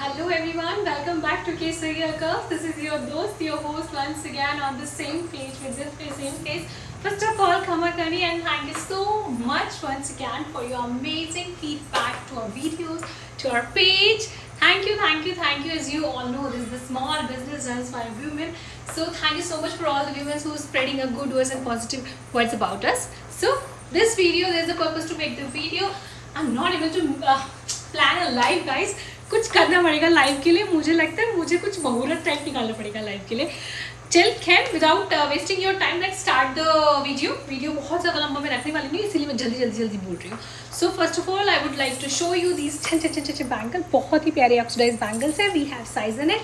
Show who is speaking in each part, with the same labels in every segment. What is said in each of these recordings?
Speaker 1: Hello everyone, welcome back to K Surya Curves. This is your dost, your host once again on the same page with this same face. First of all, Khamar Kani, and thank you so much once again for your amazing feedback to our videos, to our page. Thank you, thank you, thank you. As you all know, this is the small business runs by women. So thank you so much for all the women who are spreading a good words and positive words about us. So this video, there's a purpose to make the video. I'm not able to plan a live, guys. कुछ करना पड़ेगा live के लिए. मुझे लगता है मुझे कुछ मुहूर्त टाइम निकालना पड़ेगा लाइव के लिए. चल खैर, without wasting your time let's start the video बहुत ज़्यादा लंबा मैं रखने वाली नहीं, इसीलिए मैं जल्दी बोल रही हूँ. So first of all I would like to show you these छे बैंगल. बहुत ही प्यारे ऑक्सीडाइज बैंगल्स है. We have size in it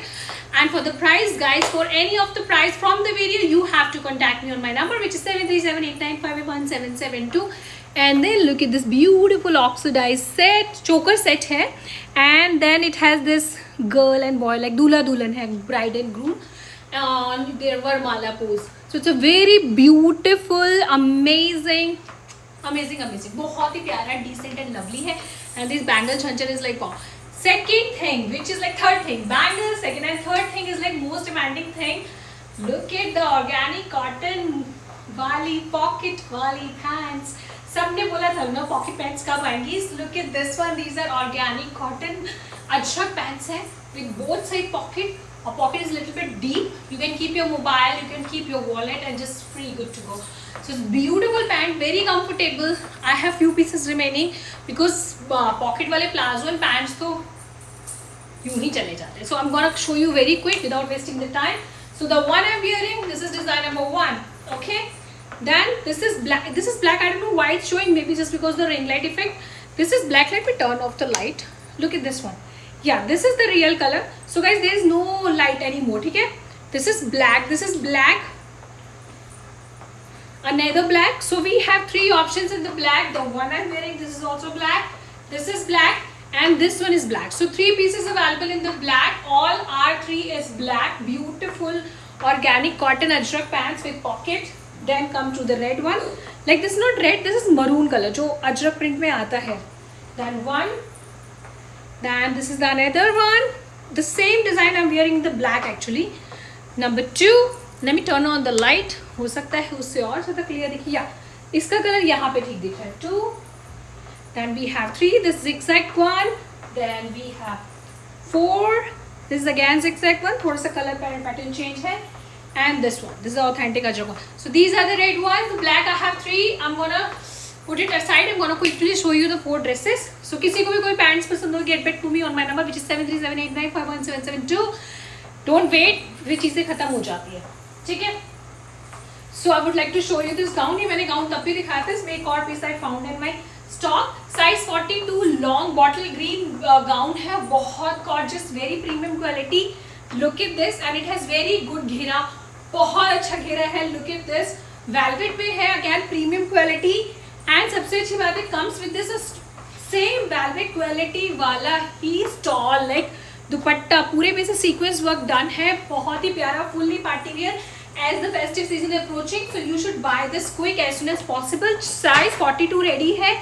Speaker 1: and for the price guys, for any of the price from the video you have to contact me on my number which is 7378951772. And then look at this beautiful oxidized set, choker set है, and then it has this girl and boy like दूल्हा दुल्हन है, bride and groom on their Varmala pose. So it's a very beautiful, amazing, बहुत ही प्यारा, decent and lovely है. And this bangle chanchar is like wow. Second thing, which is like third thing, bangle. Second and third thing is like most demanding thing. Look at the organic cotton वाली pocket वाली pants. सबने बोला था ना pocket pants कब आएंगी. Look at this one. These are organic cotton ajrakh pants है with both side pocket, और pocket is little bit deep. You can keep your mobile, you can keep your wallet and just free good to go. So it's beautiful pant, very comfortable. I have few pieces remaining because pocket वाले palazzo and pants तो यूं ही चले जाते हैं. So I am gonna show you very quick without wasting the time. So the one I am wearing, this is design number 1. Okay, then this is black. I don't know why it's showing, maybe just because the ring light effect. This is black. Let me turn off the light. Look at this one. Yeah, this is the real color. So guys, there is no light anymore. Okay, this is black, another black. So we have 3 options in the black. The one I'm wearing, this is also black, this is black, and this one is black. So 3 pieces available in the black. All R3 is black. Beautiful organic cotton ajrak pants with pocket. Then come to the red one, like this is not red, this is maroon color जो Ajrak print में आता है. Then one, then this is the another one, the same design I'm wearing the black actually. Number 2, let me turn on the light. हो सकता है उससे और ज़्यादा clear दिखे. या इसका कलर यहाँ पे ठीक दिख रहा है. 2, then we have 3, this zigzag one, then we have 4, this is again zigzag one, थोड़ा सा कलर pattern change है. And this one, this is the authentic ajrak one. So these are the red ones. The black I have 3. I'm gonna put it aside. I'm gonna quickly show you the 4 dresses. So किसी को भी कोई pants पसंद हो, get back to me on my number which is 7378951772. Don't wait, फिर चीज़ें खत्म हो जाती है. ठीक है? So I would like to show you this gown. ये मैंने gown तब भी दिखाया था. इसमें एक और piece I found in my stock. Size 42 long bottle green gown है. बहुत gorgeous, very premium quality. Look at this, and it has very good घेरा. बहुत अच्छा घेरा है. लुक एट दिस, वेलवेट में है, अगेन प्रीमियम क्वालिटी. एंड सबसे अच्छी बात है, comes with this same velvet quality वाला ही स्टॉल लाइक दुपट्टा. पूरे में से सीक्वेंस वर्क डन है. बहुत ही प्यारा, fully party wear as the festive season approaching. So you should buy this quick as soon as possible. Size 42 ready है.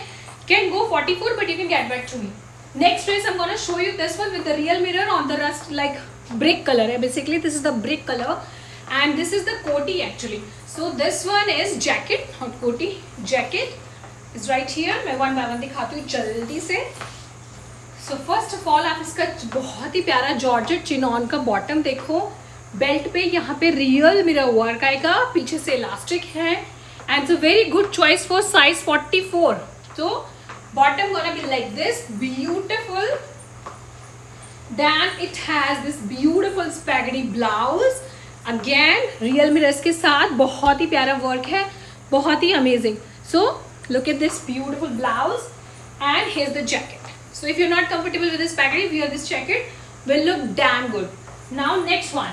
Speaker 1: Can go 44 but you can get back to me. Next dress I am gonna show you this one with the real mirror on the rust like brick colour है. Basically this is the brick colour. And this is the koti actually. So this one is jacket, not koti, jacket is right here. मैं one by one दिखाती हूँ जल्दी से. So first of all आप इसका बहुत ही प्यारा जॉर्जेट चिनॉन का बॉटम देखो. बेल्ट पे यहाँ पे रियल मिरर वर्क आएगा, पीछे से इलास्टिक है, and it's a very good choice for size 44. So bottom gonna be like this, beautiful. Then it has this beautiful spaghetti blouse. Again real mirrors के साथ बहुत ही प्यारा वर्क है, बहुत ही amazing. So look at this beautiful blouse and here the jacket. So if you are not comfortable with this packet, wear this jacket will look damn good. Now next one,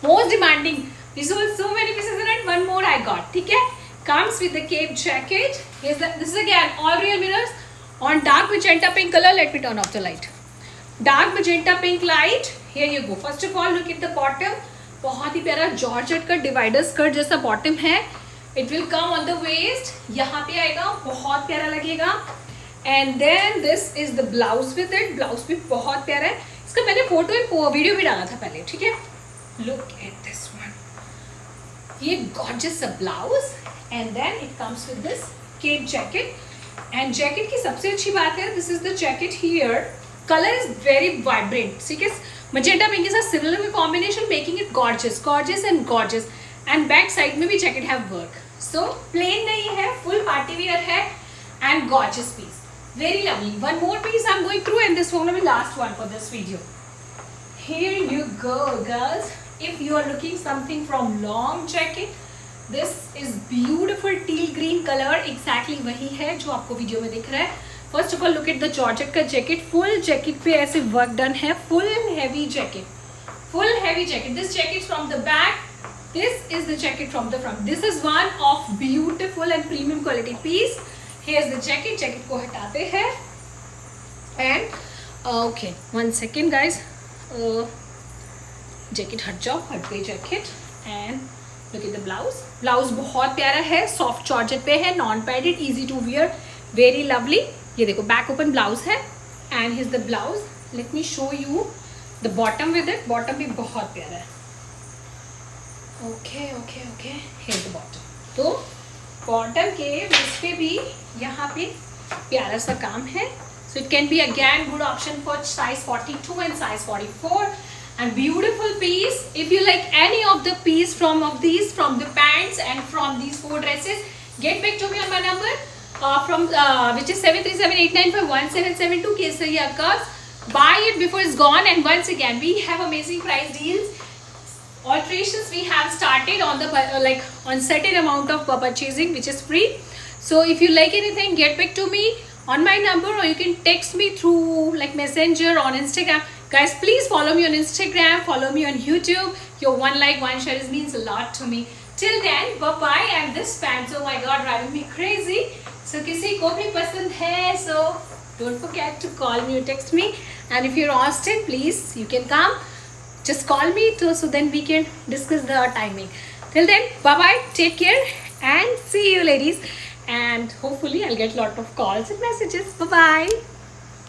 Speaker 1: most demanding. This was so many pieces in it. One more I got. ठीक है, comes with the cape jacket. This is again all real mirrors on dark magenta pink color. Let me turn off the light. Dark magenta pink light. Here you go. First of all, look at the bottom. बहुत ही प्यारा georgette का divider skirt जैसा bottom है. It will come on the waist. यहाँ पे आएगा, बहुत प्यारा लगेगा. And then this is the blouse with it. Blouse भी बहुत प्यारा है. इसका मैंने फोटो वीडियो भी डाला था पहले, ठीक है. Look at this one. ये gorgeous blouse and then it comes with this cape jacket. And jacket की सबसे अच्छी बात है, this is the jacket here. Colour is very vibrant, ठीक है. मजेंटा पिंक के साथ सिमिलर में combination making it gorgeous, gorgeous and gorgeous. And back side में भी jacket have work. So plain नहीं है, फुल पार्टी वियर है and gorgeous piece. Very lovely. One more piece I'm going through and this one will be last one for this video. Here you go, girls. If you are looking something from long jacket, this is beautiful teal green color. Exactly वही है जो आपको video में दिख रहा है. First of all, look at the Georgette का jacket. Full jacket पे ऐसे work done है. Full heavy jacket. Full heavy jacket. This jacket from the back. This is the jacket from the front. This is one of beautiful and premium quality piece. Here's the jacket. Jacket को हटाते हैं. And okay, 1 second guys. Jacket हट जाओ, हट गई jacket. And look at the blouse. Blouse बहुत प्यारा है, soft georgette पे है, non padded, easy to wear, very lovely. ये देखो back open blouse है. And here's the blouse. Let me show you the bottom with it. Bottom भी बहुत प्यारा है. Okay, okay, okay. Here's the bottom. तो बॉटम के इस पे भी यहाँ पे प्यारा सा काम है. So it can be again good option for size 42 and size 44 and beautiful piece. If you like any of the piece from of these, from the pants and from these 4 dresses, get back to me on my number from which is 7378951772 Kesariya Cars. Buy it before it's gone. And once again, we have amazing price deals. Alterations we have started on the like on certain amount of purchasing which is free. So if you like anything, get back to me on my number or you can text me through like Messenger on Instagram. Guys, please follow me on Instagram, follow me on YouTube. Your one like, one share means a lot to me. Till then, bye bye. And this pants, oh my god, driving me crazy. So किसी को भी पसंद है, so don't forget to call me or text me. And if you're Austin, please you can come. Just call me so then we can discuss the timing. Till then, bye bye, take care and see you ladies. And hopefully I'll get a lot of calls and messages. Bye bye.